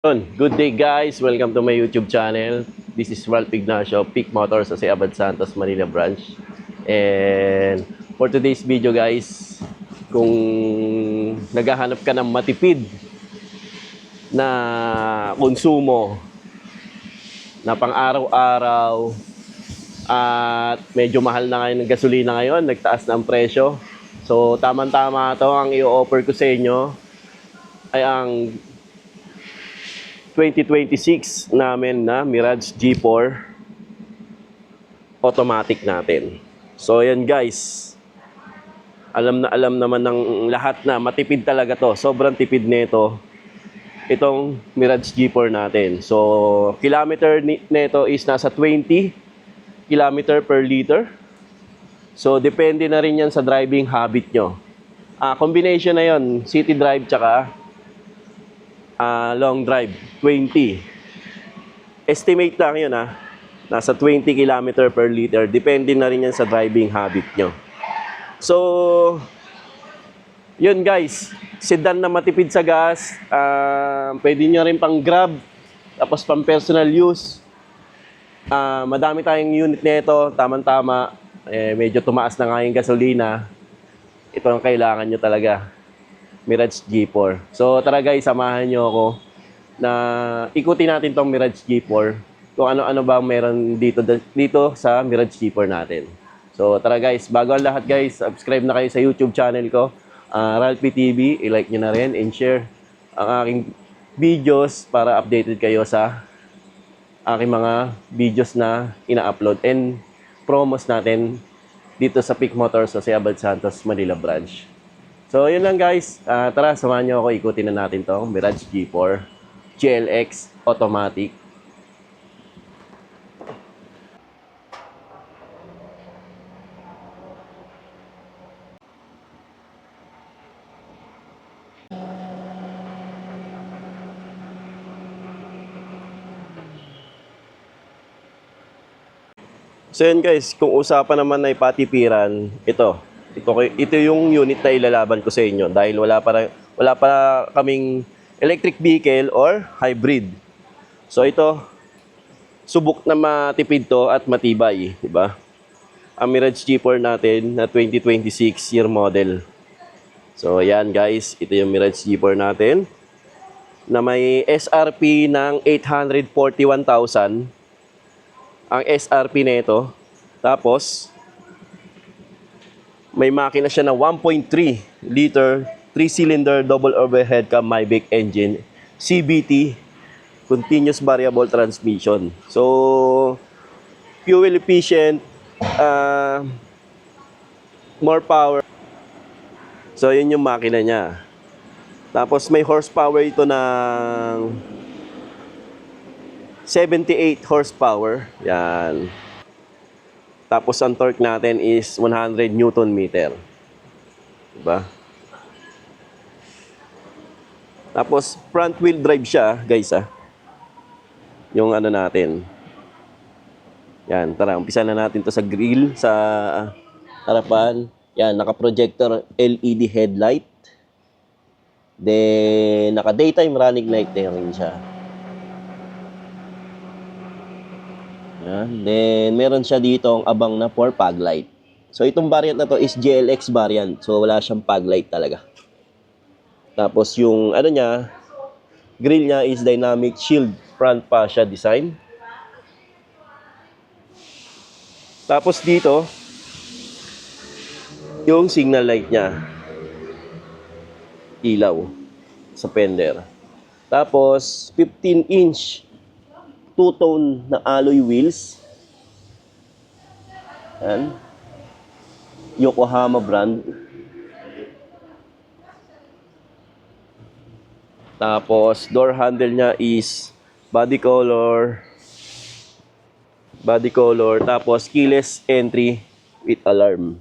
Good day guys, welcome to my YouTube channel. This is Ralph Ignacio, Peak Motors sa Abad Santos, Manila branch. And for today's video guys, kung naghahanap ka ng matipid na konsumo na pang araw-araw at medyo mahal na ngayon ng gasolina ngayon, nagtaas na ang presyo. So tamang-tama to, ang i-offer ko sa inyo ay ang 2026 namin na Mirage G4 automatic natin. So yan guys, alam naman ng lahat na matipid talaga to. Sobrang tipid nito itong Mirage G4 natin. So kilometer nito is nasa 20 kilometer per liter. So depende na rin yan sa driving habit nyo. Combination na yon, city drive tsaka long drive, 20. Estimate lang yun nasa 20 km per liter. Depende na rin yan sa driving habit nyo. So, yun guys. Sedan na matipid sa gas. Pwede nyo rin pang grab. Tapos pang personal use. Madami tayong unit nito. Tama-tama. Medyo tumaas na nga yung gasolina. Ito ang kailangan nyo talaga. Mirage G4. So tara guys, samahan nyo ako na ikutin natin tong Mirage G4 kung ano-ano ba meron dito sa Mirage G4 natin. So tara guys, bago ang lahat guys, subscribe na kayo sa YouTube channel ko, Ralphie TV, i-like nyo na rin and share ang aking videos para updated kayo sa aking mga videos na ina-upload and promos natin dito sa Peak Motors sa Abad Santos, Manila branch. So, yun lang guys. Tara, samahan nyo ako. Ikutin na natin to Mirage G4 GLX Automatic. So, yun guys. Kung usapan naman ay patipiran, ito yung unit na ilalaban ko sa inyo dahil wala pa kaming electric vehicle or hybrid. So ito, subok na matipid to at matibay, di ba? Ang Mirage G4 natin na 2026 year model. So ayan guys, ito yung Mirage G4 natin na may SRP ng 841,000 ang SRP nito. Tapos may makina siya na 1.3 liter 3-cylinder double overhead cam Mavic engine, CVT, continuous variable transmission. So fuel efficient, more power. So yun yung makina niya. Tapos may horsepower ito ng 78 horsepower. Yan. Tapos ang torque natin is 100 Newton meter. Diba? Tapos front wheel drive siya, guys Yung ano natin. Yan, tara, umpisa na natin to sa grill, sa harapan. Yan, naka-projector LED headlight. Then, naka-daytime running light na rin siya. Yan. Then, meron siya dito ang abang na for fog light. So, itong variant na to is GLX variant. So, wala siyang fog light talaga. Tapos, yung ano niya, grill niya is dynamic shield front fascia design. Tapos, dito, yung signal light niya. Ilaw sa fender. Tapos, 15-inch two-tone na alloy wheels. Yan. Yokohama brand. Tapos, door handle niya is body color. Tapos, keyless entry with alarm.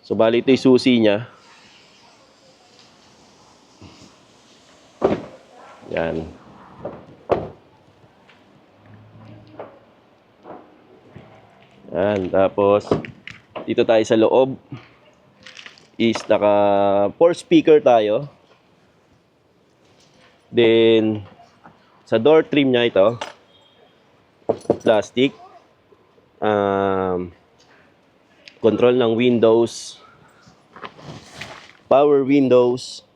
So, bali ito yung susi niya. Yan. Yan, tapos dito tayo sa loob is naka 4 speaker tayo. Then, sa door trim niya ito, plastic. Control ng windows, power windows,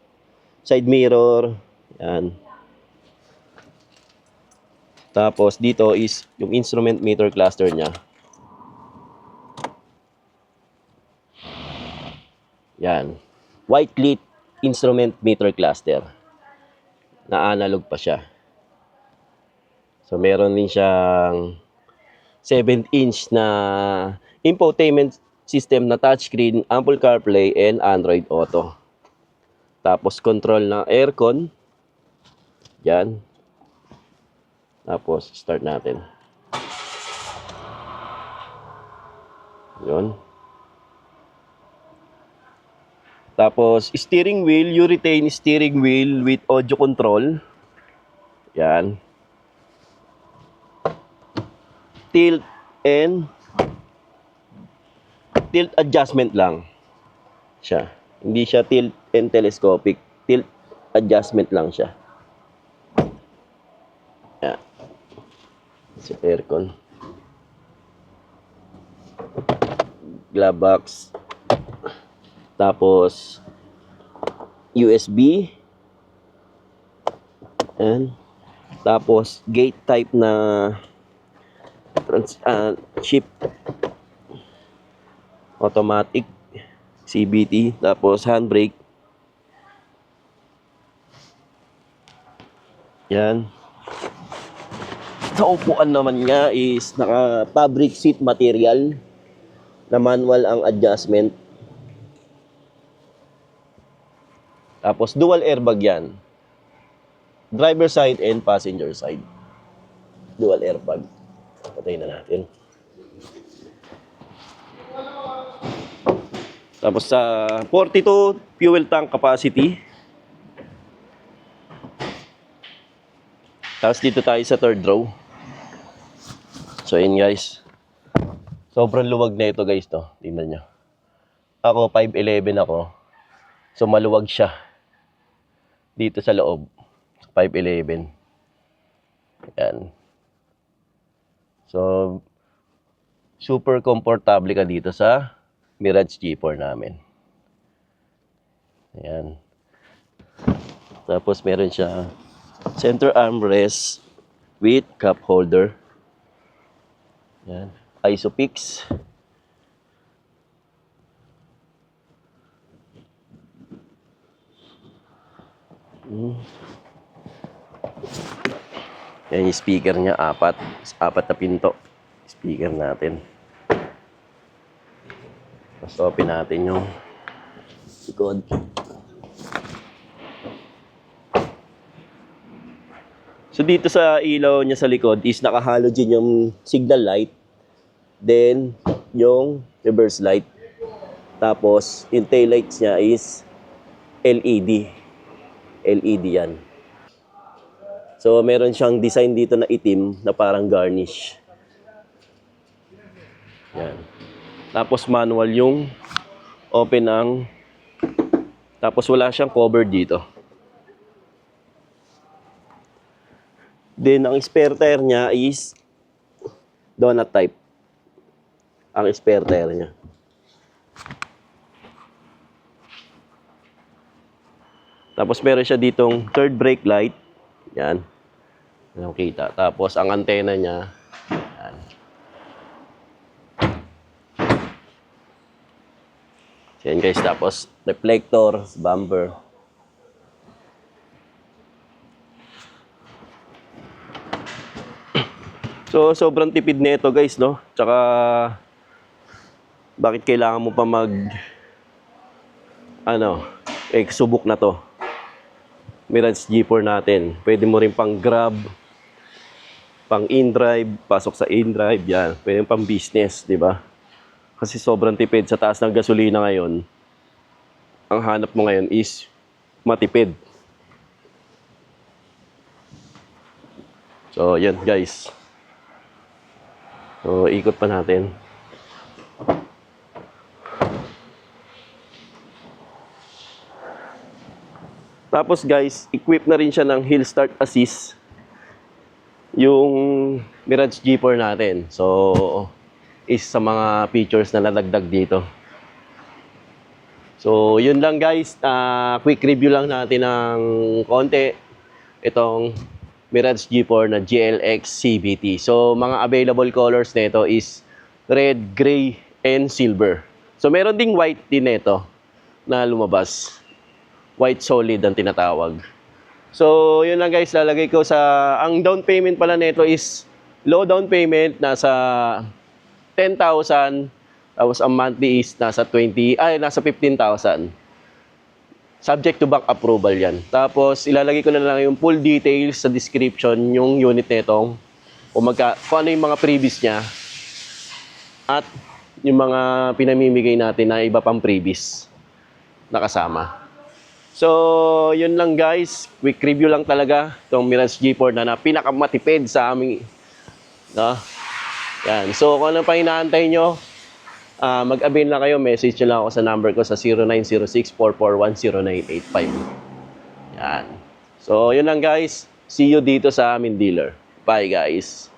side mirror, yan. Tapos dito is yung instrument meter cluster niya. Yan. White lit instrument meter cluster. Na analog pa siya. So meron din siyang 7-inch na infotainment system na touchscreen, Apple CarPlay, and Android Auto. Tapos control ng aircon. Yan. Tapos start natin. Yun. Tapos steering wheel, you retain steering wheel with audio control. Yan. Tilt and tilt adjustment lang siya. Hindi siya tilt and telescopic. Tilt adjustment lang siya. Yan. Sa aircon. Glove box. Tapos USB. And tapos gate type na shift automatic CVT, tapos handbrake. Yan. Sa upuan naman nga is naka fabric seat material na manual ang adjustment. Tapos dual airbag yan. Driver side and passenger side. Dual airbag. Patayin na natin. Tapos sa 42 fuel tank capacity. Tapos dito tayo sa third row. So yun guys. Sobrang luwag na ito guys to. Tingnan nyo. Ako 5'11 ako. So maluwag siya. Dito sa loob. 5'11. Yan. So super komportable ka dito sa Mirage G4 namin. Ayan. Tapos meron siya center armrest with cup holder. Ayan. Isofix. Yan yung speaker niya, apat na pinto. Speaker natin. Tapos open natin yung likod. So dito sa ilaw niya sa likod is naka-halogen yung signal light. Then yung reverse light. Tapos yung tail lights niya is LED. LED yan. So meron siyang design dito na itim na parang garnish. Yan. Tapos manual yung open ang, tapos wala siyang cover dito. Then ang spare tire niya is donut type. Ang spare tire niya. Tapos meron siya ditong third brake light. Yan. Yan kita. Tapos ang antena niya. Yan. Yan guys. Tapos reflector, bumper. So sobrang tipid nito guys, no? Tsaka bakit kailangan mo pa subok na to? Mirage G4 natin. Pwede mo rin pang grab, pang in-drive, pasok sa in-drive, yan. Pwede pang business, di ba? Kasi sobrang tipid sa taas ng gasolina ngayon. Ang hanap mo ngayon is matipid. So, yan guys. So, ikot pa natin. Tapos guys, equip na rin siya ng Hill Start Assist yung Mirage G4 natin. So, is sa mga features na nadagdag dito. So, yun lang guys. Quick review lang natin ng konti itong Mirage G4 na GLX CVT. So, mga available colors nito is red, gray, and silver. So, meron ding white din nito na lumabas. White solid ang tinatawag. So, yun lang guys. Lalagay ko sa... Ang down payment pala nito is low down payment. Nasa 10,000. Tapos, ang monthly is nasa 15,000. Subject to bank approval yan. Tapos, ilalagay ko na lang yung full details sa description yung unit netong kung ano yung mga previous niya at yung mga pinamimigay natin na iba pang previous na kasama. So, yun lang guys. Quick review lang talaga itong Mirage G4 na pinakamatipid sa aming no? Yan. So, kung ano pa inaantay nyo, mag-avail na kayo, message nyo lang ako sa number ko sa 0906-441-0985. Yan. So, yun lang guys. See you dito sa aming dealer. Bye guys.